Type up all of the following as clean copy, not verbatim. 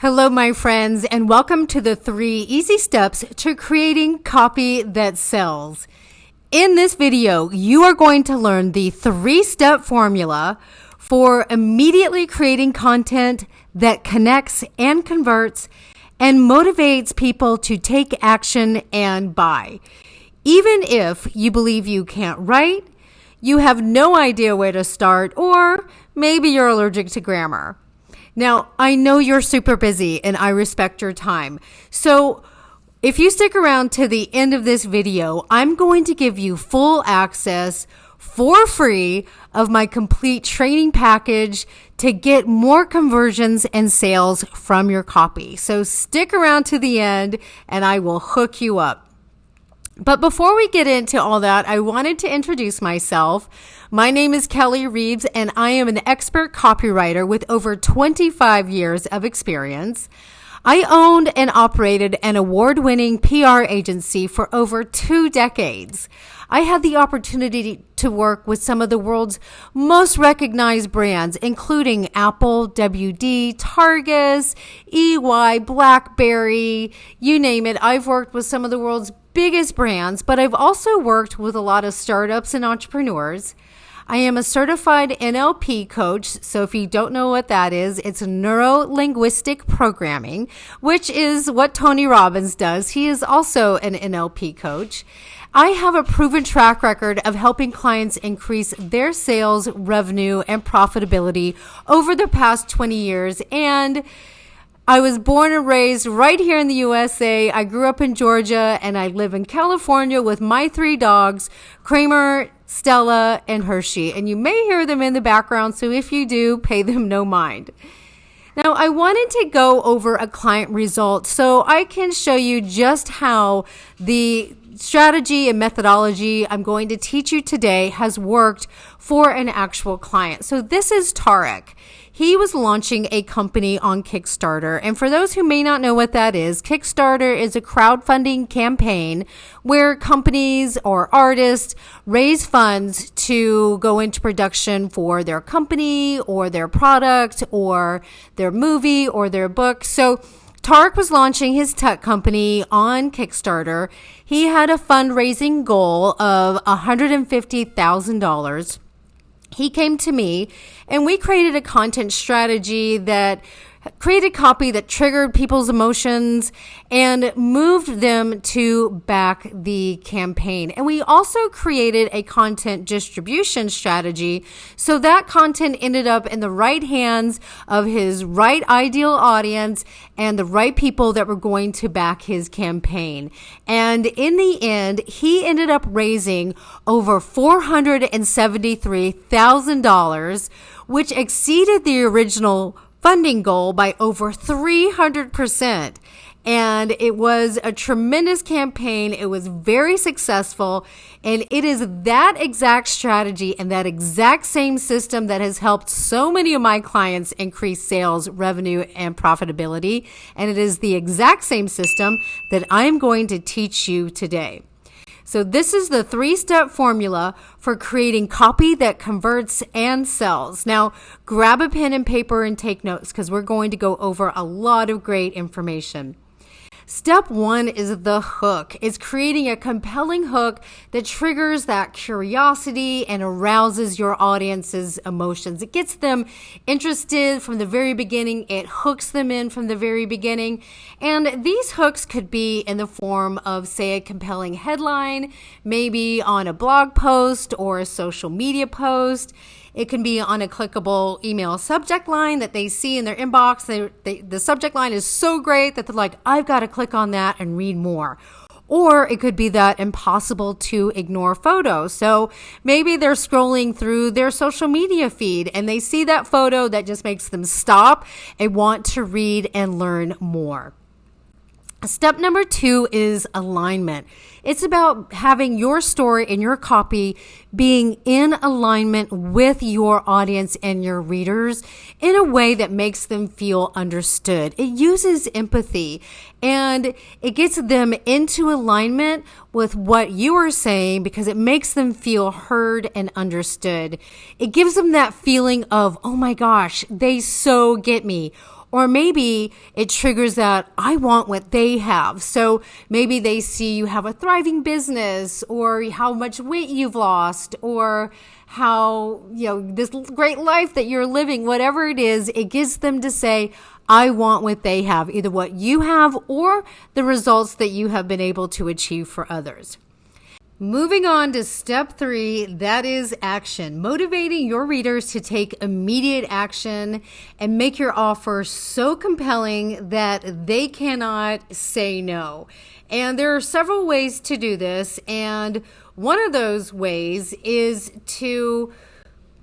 Hello, my friends, and welcome to the 3 easy steps to creating copy that sells. In this video, you are going to learn the 3-step formula for immediately creating content that connects and converts and motivates people to take action and buy. Even if you believe you can't write, you have no idea where to start, or maybe you're allergic to grammar. Now, I know you're super busy and I respect your time. So if you stick around to the end of this video, I'm going to give you full access for free of my complete training package to get more conversions and sales from your copy. So stick around to the end and I will hook you up. But before we get into all that, I wanted to introduce myself. My name is Kelly Reeves, and I am an expert copywriter with over 25 years of experience. I owned and operated an award-winning PR agency for over 2 decades. I had the opportunity to work with some of the world's most recognized brands, including Apple, WD, Targus, EY, BlackBerry, you name it. I've worked with some of the world's biggest brands, but I've also worked with a lot of startups and entrepreneurs. I am a certified NLP coach. So if you don't know what that is, it's neuro-linguistic programming, which is what Tony Robbins does. He is also an NLP coach. I have a proven track record of helping clients increase their sales, revenue, and profitability over the past 20 years. And I was born and raised right here in the USA. I grew up in Georgia and I live in California with my 3 dogs, Kramer, Stella, and Hershey. And you may hear them in the background, so if you do, pay them no mind. Now, I wanted to go over a client result so I can show you just how the strategy and methodology I'm going to teach you today has worked for an actual client. So this is Tarek. He was launching a company on Kickstarter. And for those who may not know what that is, Kickstarter is a crowdfunding campaign where companies or artists raise funds to go into production for their company or their product or their movie or their book. So Tarek was launching his tech company on Kickstarter. He had a fundraising goal of $150,000. He came to me and we created a content strategy that created copy that triggered people's emotions and moved them to back the campaign. And we also created a content distribution strategy so that content ended up in the right hands of his right ideal audience and the right people that were going to back his campaign. And in the end, he ended up raising over $473,000, which exceeded the original funding goal by over 300%. And it was a tremendous campaign. It was very successful. And it is that exact strategy and that exact same system that has helped so many of my clients increase sales, revenue, and profitability. And it is the exact same system that I'm going to teach you today. So this is the 3-step formula for creating copy that converts and sells. Now, grab a pen and paper and take notes because we're going to go over a lot of great information. Step 1 is the hook. It's creating a compelling hook that triggers that curiosity and arouses your audience's emotions. It gets them interested from the very beginning. It hooks them in from the very beginning. And these hooks could be in the form of, say, a compelling headline, maybe on a blog post or a social media post. It can be on a clickable email subject line that they see in their inbox. The subject line is so great that they're like, I've got to click on that and read more. Or it could be that impossible to ignore photo. So maybe they're scrolling through their social media feed and they see that photo that just makes them stop and want to read and learn more. Step number 2 is alignment. It's about having your story and your copy being in alignment with your audience and your readers in a way that makes them feel understood. It uses empathy and it gets them into alignment with what you are saying because it makes them feel heard and understood. It gives them that feeling of, oh my gosh, they so get me. Or maybe it triggers that I want what they have. So maybe they see you have a thriving business, or how much weight you've lost, or how, this great life that you're living, whatever it is, it gets them to say, I want what they have, either what you have or the results that you have been able to achieve for others. Moving on to step 3, that is action. Motivating your readers to take immediate action and make your offer so compelling that they cannot say no. And there are several ways to do this. And one of those ways is to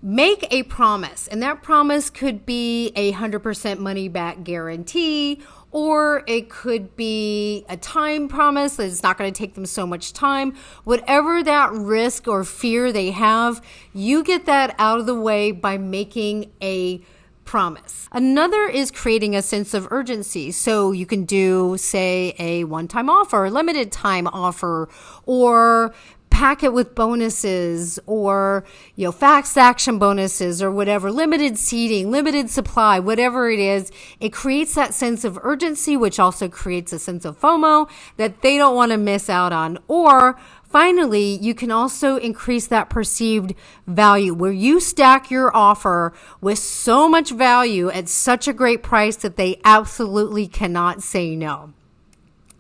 make a promise. And that promise could be 100% money back guarantee, or it could be a time promise that it's not going to take them so much time. Whatever that risk or fear they have, you get that out of the way by making a promise. Another is creating a sense of urgency. So you can do, say, a one-time offer, limited time offer, or pack it with bonuses, or fast action bonuses, or whatever, limited seating, limited supply, whatever it is. It creates that sense of urgency, which also creates a sense of FOMO that they don't want to miss out on. Or finally, you can also increase that perceived value, where you stack your offer with so much value at such a great price that they absolutely cannot say no.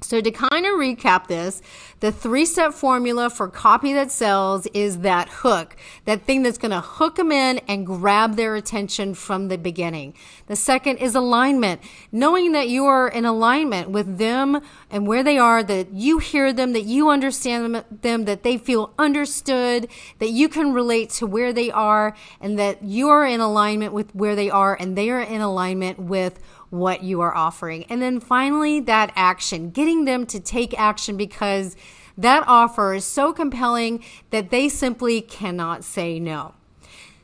So to kind of recap this, the 3-step formula for copy that sells is that hook, that thing that's going to hook them in and grab their attention from the beginning. The second is alignment, knowing that you are in alignment with them and where they are, that you hear them, that you understand them, that they feel understood, that you can relate to where they are, and that you are in alignment with where they are and they are in alignment with what you are offering. And then finally, that action, getting them to take action because that offer is so compelling that they simply cannot say no.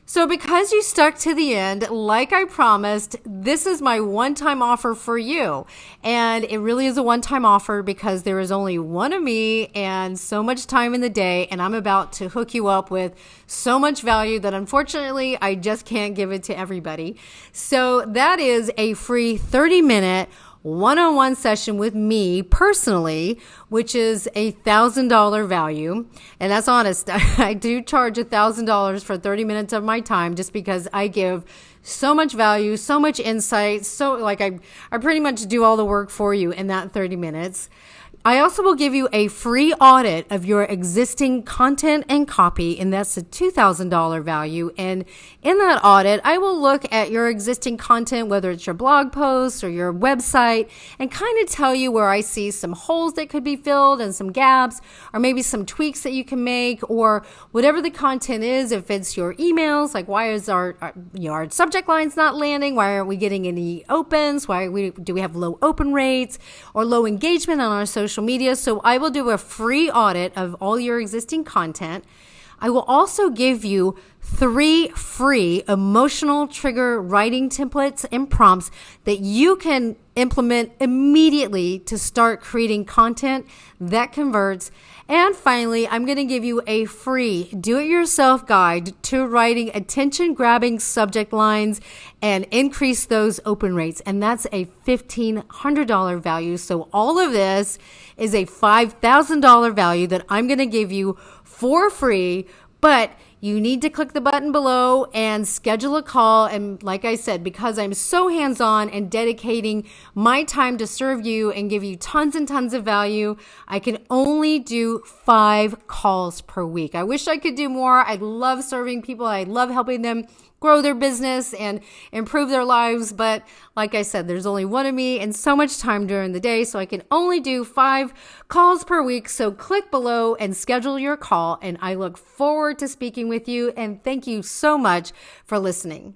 So because you stuck to the end, like I promised, this is my one-time offer for you. And it really is a one-time offer because there is only one of me and so much time in the day, and I'm about to hook you up with so much value that unfortunately I just can't give it to everybody. So that is a free 30-minute one-on-one session with me personally, which is $1,000 value. And that's honest. I do charge $1,000 for 30 minutes of my time just because I give so much value, so much insight. So I pretty much do all the work for you in that 30 minutes. I also will give you a free audit of your existing content and copy, and that's a $2,000 value. And in that audit, I will look at your existing content, whether it's your blog posts or your website, and kind of tell you where I see some holes that could be filled and some gaps, or maybe some tweaks that you can make, or whatever the content is. If it's your emails, like why is our subject lines not landing? Why aren't we getting any opens? Do we have low open rates or low engagement on our social media? So I will do a free audit of all your existing content. I will also give you 3 free emotional trigger writing templates and prompts that you can implement immediately to start creating content that converts. And finally, I'm going to give you a free do-it-yourself guide to writing attention-grabbing subject lines and increase those open rates. And that's a $1,500 value. So all of this is a $5,000 value that I'm going to give you for free, but you need to click the button below and schedule a call. And like I said, because I'm so hands-on and dedicating my time to serve you and give you tons and tons of value, I can only do 5 calls per week. I wish I could do more. I love serving people. I love helping them grow their business and improve their lives. But like I said, there's only one of me and so much time during the day, so I can only do 5 calls per week. So click below and schedule your call. And I look forward to speaking with you. And thank you so much for listening.